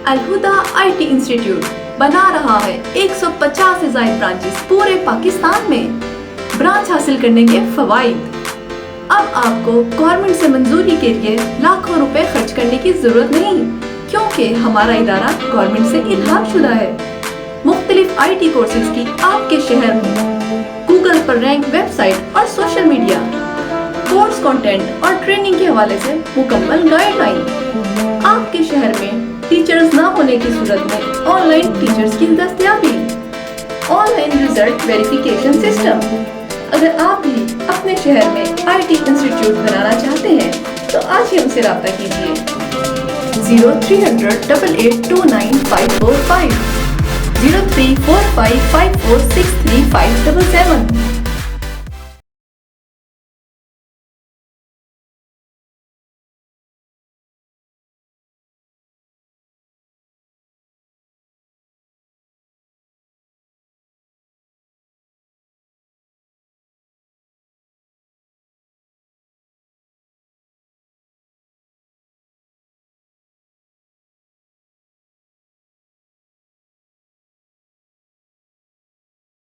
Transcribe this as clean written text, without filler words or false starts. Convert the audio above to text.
Alhuda IT institute بنا رہا ہے 150 سے زائد برانچز پورے پاکستان میں۔ برانچ حاصل کرنے کے فوائد: اب آپ کو گورنمنٹ سے منظوری کے لیے لاکھوں روپے خرچ کرنے کی ضرورت نہیں، کیونکہ ہمارا ادارہ گورنمنٹ سے الحاق شدہ ہے۔ مختلف IT کورسز کی آپ کے شہر میں گوگل پر رینک ویب سائٹ اور سوشل میڈیا، کورس کنٹینٹ اور ٹریننگ کے حوالے سے مکمل گائیڈ لائن۔ آپ کے شہر میں ٹیچرز نہ ہونے کی صورت میں آن لائن ٹیچرز کی دستیابی، on line result verification system. اگر آپ بھی اپنے شہر میں IT انسٹیٹیوٹ بنانا چاہتے ہیں تو آج ہی ہم سے رابطہ کیجیے 0300 8829 545 0345 5463 577۔